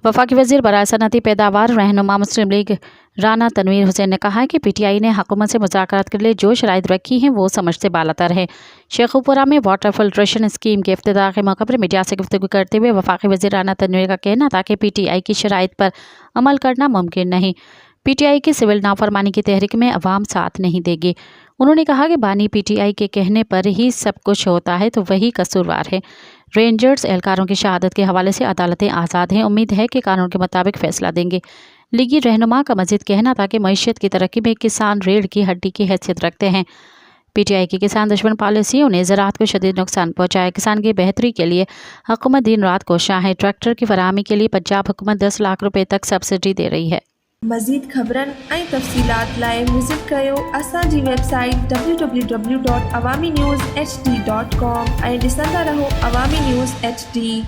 वफाकी वज़ीर बराए सनअती पैदावार रहनुमा मुस्लिम लीग राना तनवीर हुसैन ने कहा है कि PTI ने हुकूमत से मुज़ाकरात के लिए जो शराइत रखी हैं वो समझ से बालातर है। शेखुपुरा में वाटर फिल्ट्रेशन स्कीम के इफ्तिताह के मौके पर मीडिया से गुफ्तगू करते हुए वफाकी वज़ीर राना तनवीर का कहना था कि PTI की शराइत पर अमल करना मुमकिन नहीं। PTI की सिविल नाफरमानी की तहरीक में अवाम साथ नहीं देगी। उन्होंने कहा कि बानी PTI के कहने पर ही सब कुछ होता है तो वही कसूरवार है। रेंजर्स एहलकारों की शहादत के हवाले से अदालतें आज़ाद हैं। उम्मीद है कि कानून के मुताबिक फैसला देंगे। लीगी रहनुमा का मजीद कहना था कि मईशत की तरक्की में किसान रीढ़ की हड्डी की हैसियत रखते हैं। PTI की किसान दुश्मन पॉलिसियों ने ज़राअत को शदीद नुकसान पहुँचाया। किसान की बेहतरी के लिए हुकूमत दिन रात कोशां है। ट्रैक्टर की फराहमी के लिए पंजाब हुकूमत 10 लाख रुपए तक सब्सिडी दे रही है। मज़ीद ख़बरन ऐं तफ़सीलात लाइ विज़िट कयो असांजी वेबसाइट www.awamiNewsHD.com ऐं ॾिसंदा रहो अवामी न्यूज़ HD।